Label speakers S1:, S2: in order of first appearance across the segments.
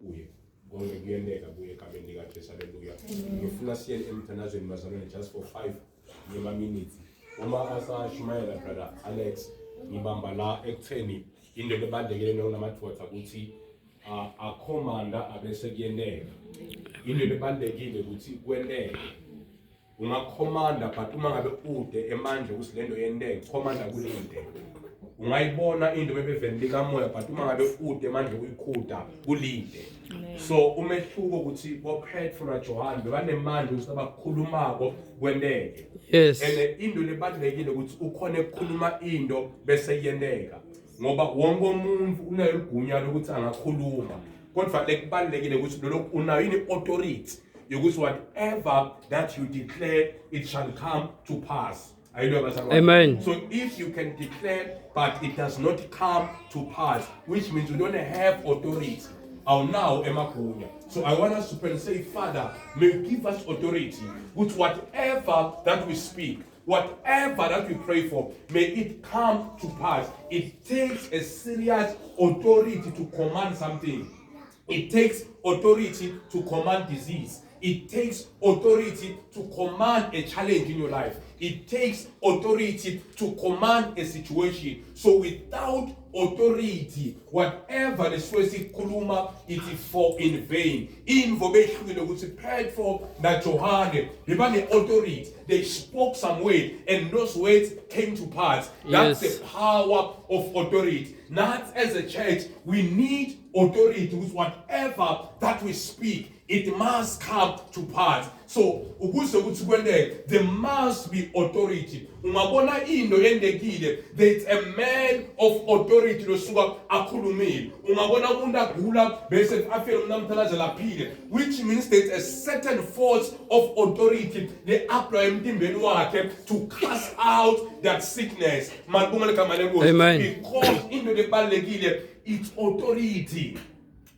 S1: uye konke kuyendeka kuye egameni likaJesu. Haleluya. Ngifuna siye emthandazweni bazalwane just for 5 minutes. Uma asashumayela brother Alex ngibamba la ekutheni into ebalekile nonamathotha ukuthi akhomanda abese kuyendeka. Into ebalekile ukuthi kwendeke. Ungakhomanda but uma ngabe ude emandla ukuthi lento yendeke, khomanda kulinde. Ungayibona into bebeveni kamoya but uma ngabe ude manje uyikhuda kulide. So umehluko ukuthi boPetro naJohane bebanemandla ukuthi abakhulumako kwendeke.
S2: Yes.
S1: And into lebalekile ukuthi ukhona ukukhuluma into bese iyendeka ngoba wonke umuntu unayo igunya lokuthi angakhuluma. Kodwa lekubalekile ukuthi lokho unayo ini authority yokuthi whatever that you declare it shall come to pass.
S2: Amen.
S1: So if you can declare but it does not come to pass, which means you don't have authority. Now emagunya. So I want us to pray and say, Father, may you give us authority with whatever that we speak, whatever that we pray for, may it come to pass. It takes a serious authority to command something. It takes authority to command disease. It takes authority to command a challenge in your life. It takes authority to command a situation. So without authority, whatever the Swesi Kuluma, it is for in vain. Information ukuthi Petro na Johane, they had the authority. They spoke some way, and those words came to pass. That's the power of authority. Not as a church, we need authority with whatever that we speak. It must come to pass. So, there must be authority. Ungabona into endekile, there's a man of authority losuka akhulumile. Ungabona umuntu agula bese afike umnamthalaza laphile, which means there's a certain force of authority le apply emtimbeni wakhe to cast out that sickness.
S2: Amen.
S1: Because into lebalekile, it's authority.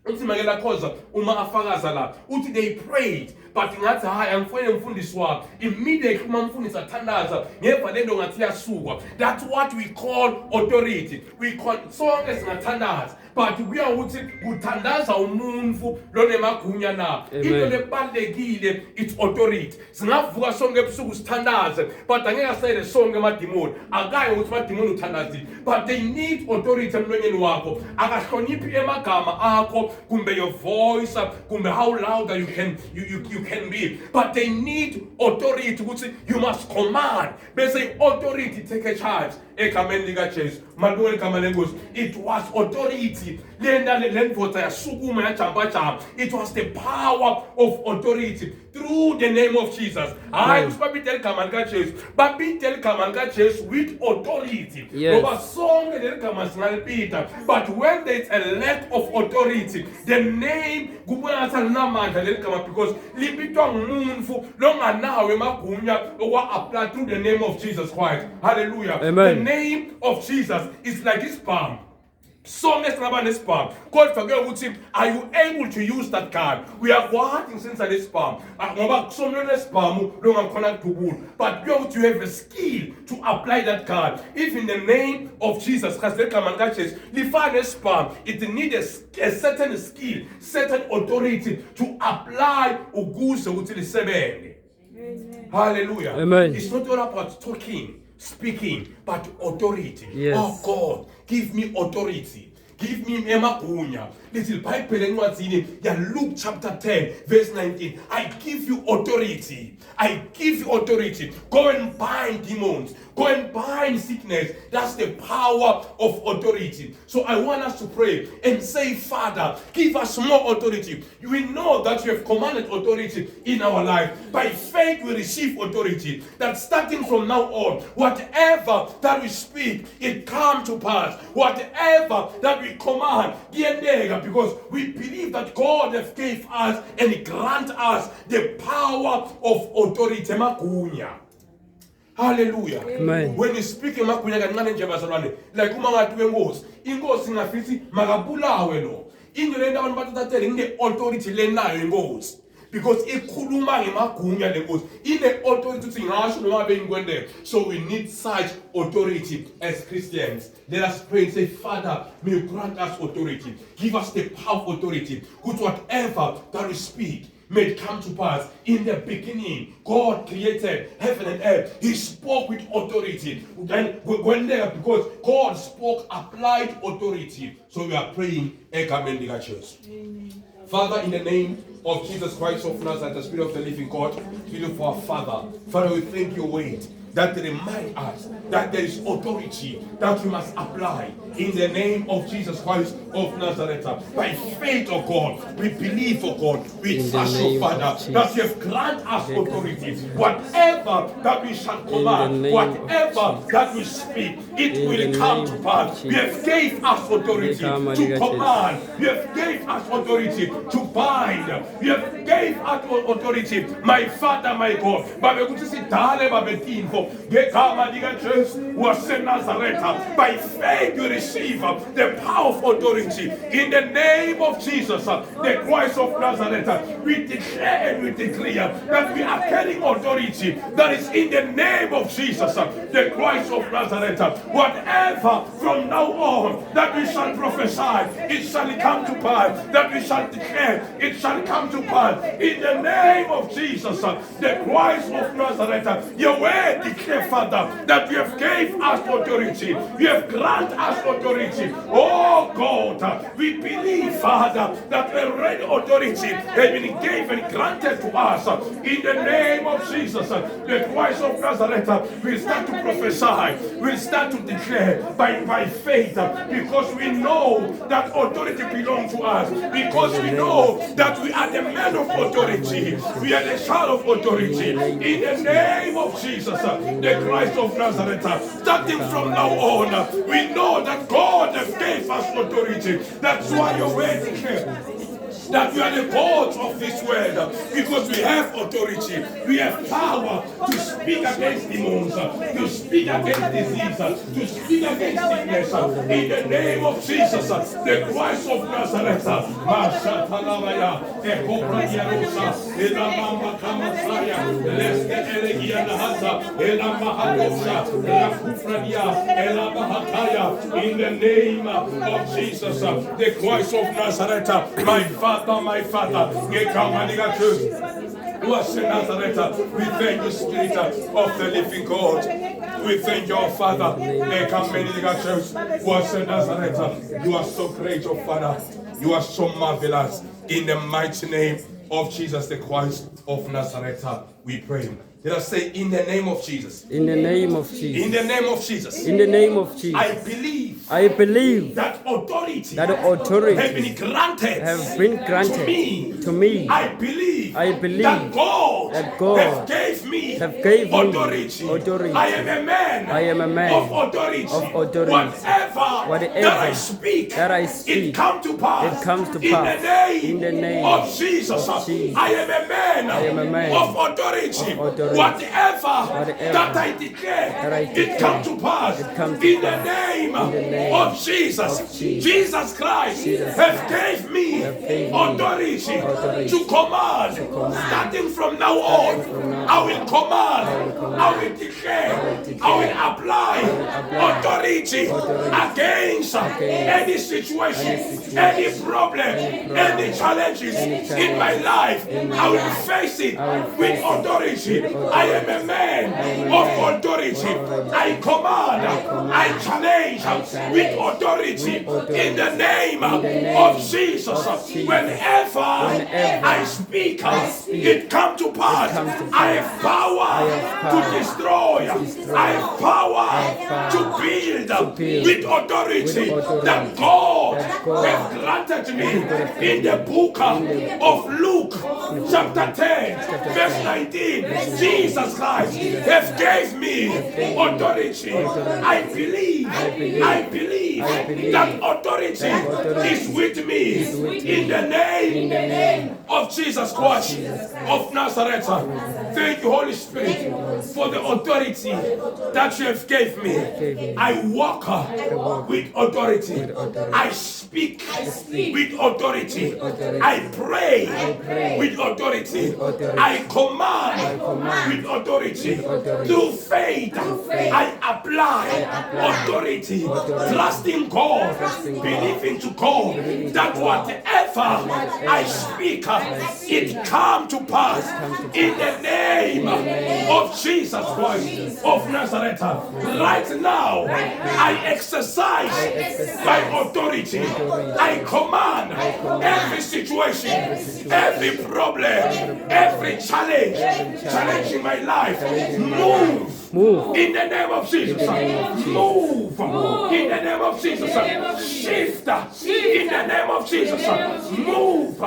S1: Uma afakaza la uthi they prayed but ngathi hayi angifone umfundisi wami immediately uma umfundisi athandaza ngeva lento ngathi yasukwa. That's what we call authority. We call sonke singathandaza but kuya ukuthi kuthandaza umuntu lonemagunya na into lebalekile, it's authority. Singavuka sonke ebusuku sithandaze but angeke asele sonke amadimoni akayi ukuthi amadimoni uthandazile, but they need authority emlonyeni wakho. Akahloniphi emagama akho kumbe your voice kumbe how loud you can be, but they need authority ukuthi you must command. Bese authority take a charge egameni likaJesu. Malungelo igama lenkosi, it was authority. Lenda lendvodza yasukuma yajamba. It was the power of authority through the name of Jesus. Hayi usibabitela igama likaJesu, babitela igama likaJesu with authority. Ngoba sonke leligama singalipita, but when there is a lack of authority, the name kubonakala linamandla leligama because libitwa ngumuntu longanawo emagunya okwa apply through the name of Jesus Christ. Hallelujah.
S2: Amen.
S1: The name of Jesus is like this palm. So nesingaba nesibhamu kodwa ke ukuthi are you able to use that card? We are working since this palm ngoba kusomlo nesibhamu lo ngakhona kudubula, but you have a skill to apply that card. If in the name of Jesus Christ legama likaJesu lifana nesibhamu, it needs a certain skill, certain authority to apply ukuze ukuthi lisebenge. Hallelujah.
S2: Amen.
S1: It's not all about talking, speaking, but authority.
S2: Yes.
S1: Oh God, give me authority. Give me emagunya. Little Bible encwadzini ya Luke chapter 10 verse 19. I give you authority. I give you authority. Go and bind demons. Go and bind sickness. That's the power of authority. So I want us to pray and say, Father, give us more authority. We know that you have commanded authority in our life. By faith we receive authority. That starting from now on, whatever that we speak, it come to pass. Whatever that we command, because we believe that God has gave us and grant us the power of authority. Magunya. Hallelujah.
S2: Amen.
S1: When you speak emagunya kancane nje bazalwane, like uma ngathi wenkosi, inkosi ngafithi makabulawe lo. Into lento abantu bathathele ngine authority lenayo inkosi. because ikhuluma ngemagunya lenkosi ine-authority ukuthi ngasho noma bengikwendela. So we need such authority as Christians. Let us pray and say, Father, may you grant us authority. Give us the power of authority. Good, whatever that we speak may it come to pass. In the beginning, God created heaven and earth. He spoke with authority. Then when there, because God spoke, applied authority. So we are praying, Ekamendiga Church. Father, in the name of Jesus Christ of Nazareth, the Spirit of the living God, Spirit of our Father. Father, we thank you, wait, that remind us that there is authority that we must apply in the name of Jesus Christ of Nazareth. By faith, of God, we believe, of God, we trust, oh Father, that you have granted us authority. Whatever that we shall command, whatever that we speak, it will come to pass. You have gave us authority to command. You have gave us authority to bind. You have gave us authority, my Father, my God. By faith you receive the power of authority in the name of Jesus, the Christ of Nazareth. We declare and we declare that we are carrying authority that is in the name of Jesus, the Christ of Nazareth. Whatever from now on that we shall prophesy, it shall come to pass. That we shall declare, it shall come to pass in the name of Jesus, the Christ of Nazareth. Your word declare, Father, that you have gave us authority. You have granted us authority. Oh God, we believe, Father, that already authority has been given and granted to us in the name of Jesus, the Christ of Nazareth. We'll start to prophesy. We'll start to declare by faith, because we know that authority belongs to us. Because we know that we are the men of authority. We are the child of authority. In the name of Jesus, the Christ of Nazareth. Starting from now on, we know that God has gave us authority. That's why your word declares that we are the gods of this world, because we have authority. We have power to speak against demons, to speak against disease, to speak against sickness. In the name of Jesus, the Christ of Nazareth. In the name of Jesus, the Christ of Nazareth, my Father, we thank you, Spirit of the living God. We thank you, our Father. You are so great, oh Father. You are so marvelous. In the mighty name of Jesus, the Christ of Nazareth, we pray. Let us say, in the name of Jesus.
S2: In the name of Jesus.
S1: In the name of Jesus.
S2: In the name of Jesus.
S1: I believe
S2: that
S1: authority
S2: has been granted to me.
S1: I believe that God has gave me authority. I am a man of authority. Whatever that I speak, it comes to pass. In the name of Jesus. I am a man of authority. Whatever that I declare, it comes to pass. In the name of Jesus. Jesus Christ has gave me authority to command. Starting from now on, I will command, I will declare, I will apply authority against any situation, any problem, any challenges in my life. I will face it with authority. I am a man of authority. I command, I challenge with authority in the name of Jesus. Whenever I speak, it comes to pass. I have power to destroy. I have power to build with authority that God has granted me in the book of Luke chapter 10 verse 19. Jesus Christ has gave me authority. I believe believe that authority is with me in the name of Jesus Christ of Nazareth. Thank you, Holy Spirit, for the authority that you have gave me. I walk with authority. I speak with authority. I pray with authority. I command with authority. Through faith, I apply authority. Trusting God, believing to God that whatever I speak, it come to pass in the name of Jesus Christ of Nazareth. Right now, I exercise my authority. I command every situation, every problem, every challenge challenging my life, move in the name of Jesus. Move in the name of Jesus. Shift in the name of Jesus. Move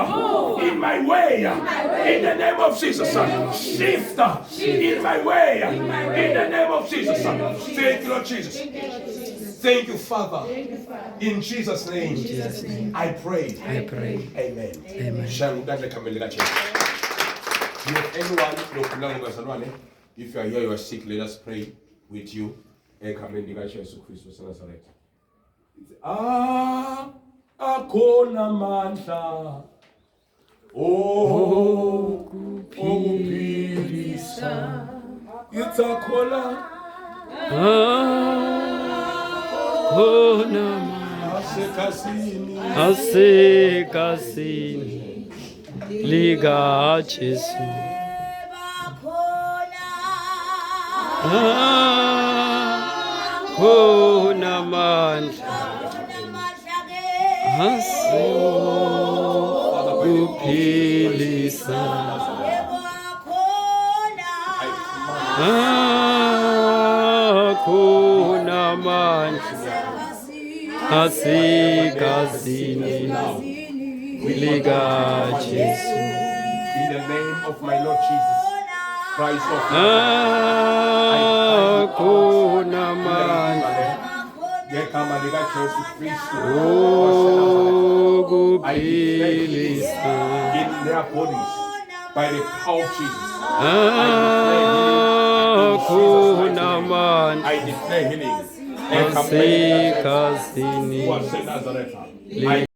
S1: in my way in the name of Jesus. Shift in my way in the name of Jesus. Thank you, Lord Jesus. Thank you, Father. In Jesus' name, I pray.
S2: Amen.
S1: Amen. You have anyone, if you are here, you are sick, let us pray with you. Akona mandla okuphilisa itsakhola
S2: asekasini lika Jesu khona mandla kuphilisa khona mandla asekasini lika Jesu.
S1: In the name of my Lord Jesus Christ of Nazareth,
S2: khona mandla kuphilisa
S1: in their bodies by the power of Jesus.
S2: khona mandla
S1: I declare healing.
S2: asekasini
S1: I